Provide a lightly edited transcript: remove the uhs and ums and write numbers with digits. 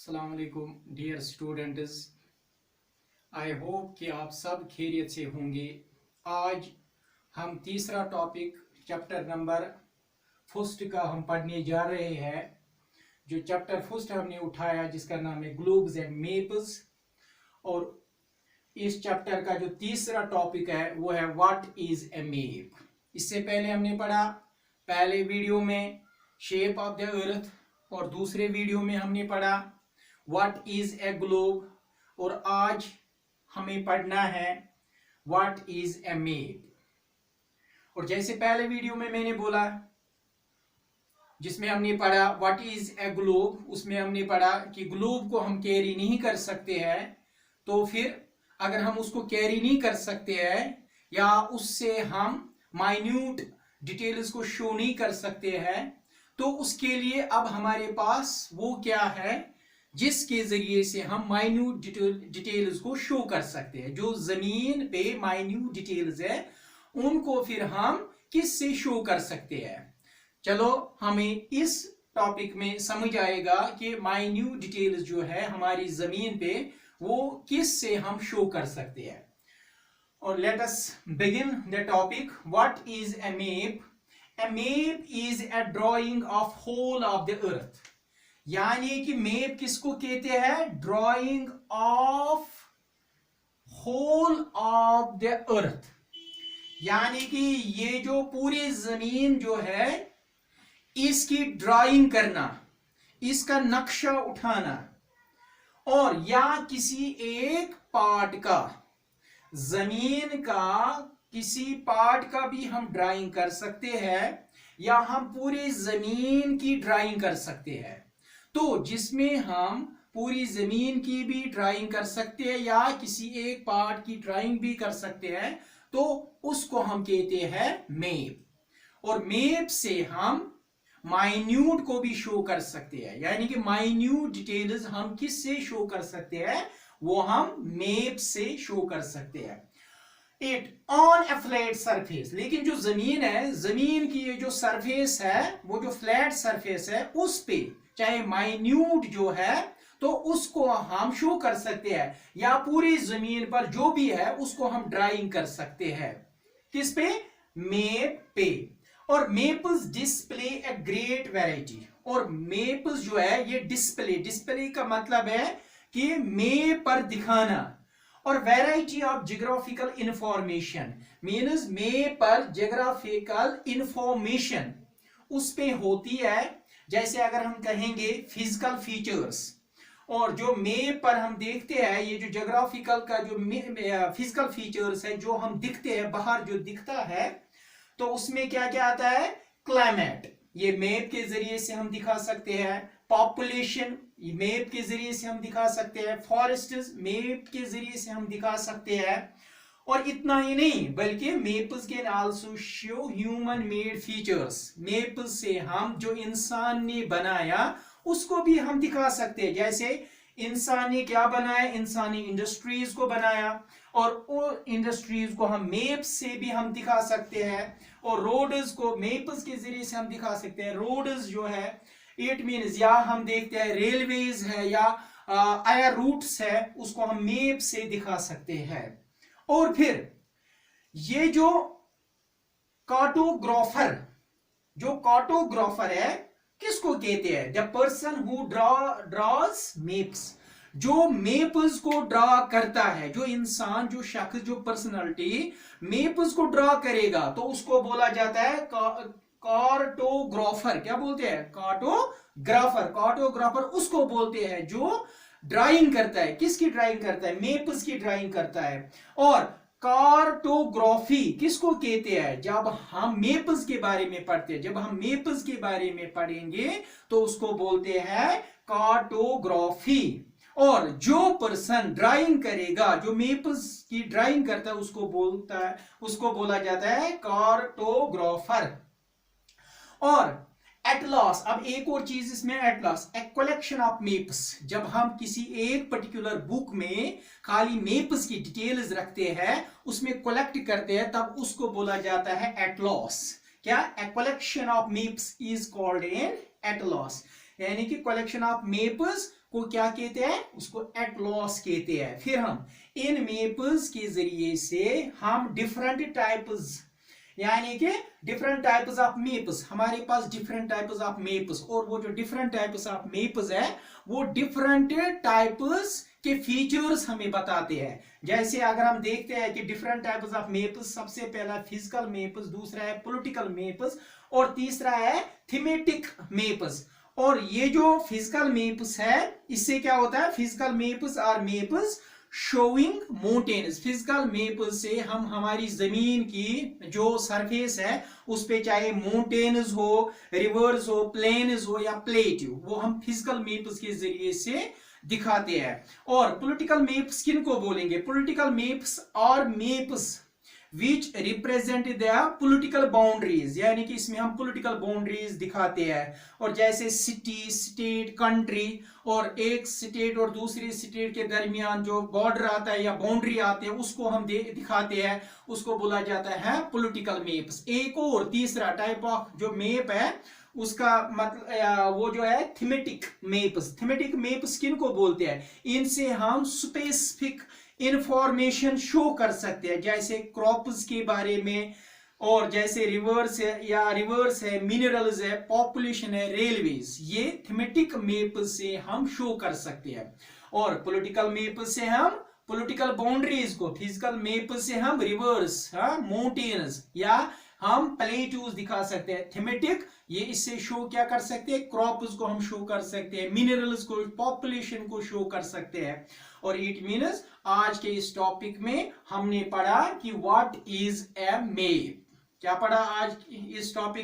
अस्सलाम वालेकुम dear students. I hope कि आप सब खैरियत से होंगे। आज हम तीसरा टॉपिक चैप्टर नंबर फर्स्ट का हम पढ़ने जा रहे हैं। जो चैप्टर फर्स्ट हमने उठाया जिसका नाम है ग्लोब्स एंड मेप्स, और इस चैप्टर का जो तीसरा टॉपिक है वो है व्हाट इज ए मेप। इससे पहले हमने पढ़ा पहले वीडियो में शेप ऑफ द अर्थ, और दूसरे वीडियो में हमने पढ़ा व्हाट इज ए ग्लोब, और आज हमें पढ़ना है व्हाट इज ए मेप। और जैसे पहले वीडियो में मैंने बोला जिसमें हमने पढ़ा व्हाट इज ए ग्लोब, उसमें हमने पढ़ा कि ग्लोब को हम कैरी नहीं कर सकते हैं, तो फिर अगर हम उसको कैरी नहीं कर सकते हैं या उससे हम माइन्यूट डिटेल्स को शो नहीं कर सकते हैं, तो उसके लिए अब हमारे पास वो क्या है जिसके जरिए से हम माइन्यूट डिटेल्स को शो कर सकते हैं। जो जमीन पे माइन्यूट डिटेल्स है उनको फिर हम किससे शो कर सकते हैं। चलो हमें इस टॉपिक में समझ आएगा कि माइन्यूट डिटेल्स जो है हमारी जमीन पे वो किस से हम शो कर सकते हैं। और let us begin the topic. What is a map? A map is a drawing of whole of the earth. यानी कि मेप किसको कहते हैं? Drawing of whole of the earth. यानी कि ये जो पूरी जमीन जो है इसकी ड्राइंग करना, इसका नक्शा उठाना, और या किसी एक पार्ट का, जमीन का किसी पार्ट का भी हम ड्राइंग कर सकते हैं, या हम पूरी जमीन की ड्राइंग कर सकते हैं। तो जिसमें हम पूरी जमीन की भी ड्राइंग कर सकते हैं या किसी एक पार्ट की ड्राइंग भी कर सकते हैं, तो उसको हम कहते हैं मेप। और मेप से हम माइन्यूट को भी शो कर सकते हैं, यानी कि माइन्यूट डिटेल्स हम किससे शो कर सकते हैं? वो हम मेप से शो कर सकते हैं। It on A flat surface. लेकिन जो जमीन है, जमीन की ये जो सरफेस है, वो जो फ्लैट सरफेस है उस पे चाहे माइन्यूट जो है तो उसको हम शो कर सकते हैं, या पूरी जमीन पर जो भी है उसको हम ड्राइंग कर सकते हैं। किस पे? मेप पे। और maps display a great variety. और मेप्स जो है ये डिस्प्ले का मतलब है कि मेप पर दिखाना, और variety of geographical information means map पर जियोग्राफिकल इंफॉर्मेशन उस पे होती है। जैसे अगर हम कहेंगे फिजिकल फीचर्स, और जो मेप पर हम देखते हैं ये जो जियोग्राफिकल का जो फिजिकल फीचर्स है जो हम दिखते हैं, बाहर जो दिखता है, तो उसमें क्या क्या आता है? क्लाइमेट, ये मेप के जरिए से हम दिखा सकते हैं। पॉपुलेशन, मेप के जरिए से हम दिखा सकते हैं। फॉरेस्ट्स, मेप के जरिए से हम दिखा सकते हैं। और इतना ही नहीं बल्कि maps can also show human made features. Maps से हम जो इंसान ने बनाया उसको भी हम दिखा सकते हैं। जैसे इंसान ने क्या बनाया? इंसान ने इंडस्ट्रीज को बनाया, और वो इंडस्ट्रीज को हम मेप से भी हम दिखा सकते हैं। और रोड्स को मेप्स के जरिए से हम दिखा सकते हैं। रोड्स जो है इट मीन्स, या हम देखते हैं रेलवेज है या एयर रूट्स है, उसको हम मेप से दिखा सकते हैं। और फिर ये जो कार्टोग्राफर है किसको कहते हैं? The person who draws maps. जो मेप्स को ड्रॉ करता है, जो इंसान, जो शख्स, जो पर्सनालिटी मेप्स को ड्रॉ करेगा तो उसको बोला जाता है कार्टोग्राफर। क्या बोलते हैं? कार्टोग्राफर उसको बोलते हैं जो ड्राइंग करता है। किसकी ड्राइंग करता है? मेप्स की ड्राइंग करता है। और कार्टोग्राफी किसको कहते हैं? जब हम मेप्स के बारे में पढ़ते हैं, जब हम मेप्स के बारे में पढ़ेंगे तो उसको बोलते हैं कार्टोग्राफी। और जो पर्सन ड्राइंग करेगा, जो मेप्स की ड्राइंग करता है, उसको बोला जाता है कार्टोग्राफर। और एटलस, अब एक और चीज इसमें, Atlas A collection of maps. जब हम किसी एक पर्टिकुलर बुक में खाली मेप्स की डिटेल्स रखते हैं, उसमें कलेक्ट करते हैं, तब उसको बोला जाता है एटलस। क्या? A collection of maps is called an atlas. यानी कि कलेक्शन ऑफ मेप्स को क्या कहते हैं, उसको एटलॉस कहते हैं। फिर हम इन मैप्स के जरिए से हम डिफरेंट टाइप्स, यानी कि डिफरेंट टाइप्स ऑफ मैप्स, हमारे पास डिफरेंट टाइप्स ऑफ मैप्स, और वो जो डिफरेंट टाइप्स ऑफ मैप्स है वो डिफरेंट टाइप्स के फीचर्स हमें बताते हैं। जैसे अगर हम देखते हैं कि डिफरेंट टाइप्स ऑफ मैप्स, सबसे पहला फिजिकल मैप्स, दूसरा है पॉलिटिकल मैप्स, और तीसरा है थीमेटिक मैप्स। और ये जो फिजिकल मैप्स है इससे क्या होता है, physical maps are maps showing mountains. Physical map से हम हमारी जमीन की जो सरफेस है उस पे चाहे माउंटेन्स हो, रिवर्स हो, प्लेन्स हो या प्लेट्यू, वो हम फिजिकल मैप्स के जरिए से दिखाते हैं। और पॉलिटिकल मैप्स किन को बोलेंगे, पॉलिटिकल मैप्स और maps which represent the political boundaries, यानी कि इसमें हम पॉलिटिकल बाउंड्रीज दिखाते हैं। और जैसे सिटी, स्टेट, कंट्री, और एक स्टेट और दूसरी स्टेट के दरमियान जो बॉर्डर आता है या बाउंड्री आते हैं उसको हम दिखाते हैं, उसको बोला जाता है पॉलिटिकल मैप्स। एक और तीसरा टाइप ऑफ जो मैप है उसका मतलब वो जो है थीमेटिक मैप्स। थीमेटिक मैप्स किन को बोलते हैं, इनसे हम स्पेसिफिक इंफॉर्मेशन शो कर सकते हैं, जैसे क्रॉप्स के बारे में, और जैसे रिवर्स है या रिवर्स है, मिनरल्स है, पॉपुलेशन है, रेलवेज, ये थीमेटिक मैप से हम शो कर सकते हैं। और पॉलिटिकल मैप से हम पॉलिटिकल बाउंड्रीज को, फिजिकल मैप से हम रिवर्स, माउंटेन्स या हम प्लेट्यूज दिखा सकते हैं। थीमेटिक ये इससे शो क्या कर सकते हैं, क्रॉप्स को हम शो कर सकते हैं, मिनरल्स को, पॉपुलेशन को शो कर सकते हैं। और इट मीन्स आज के इस टॉपिक में हमने पढ़ा कि व्हाट इज ए मैप। क्या पढ़ा आज इस टॉपिक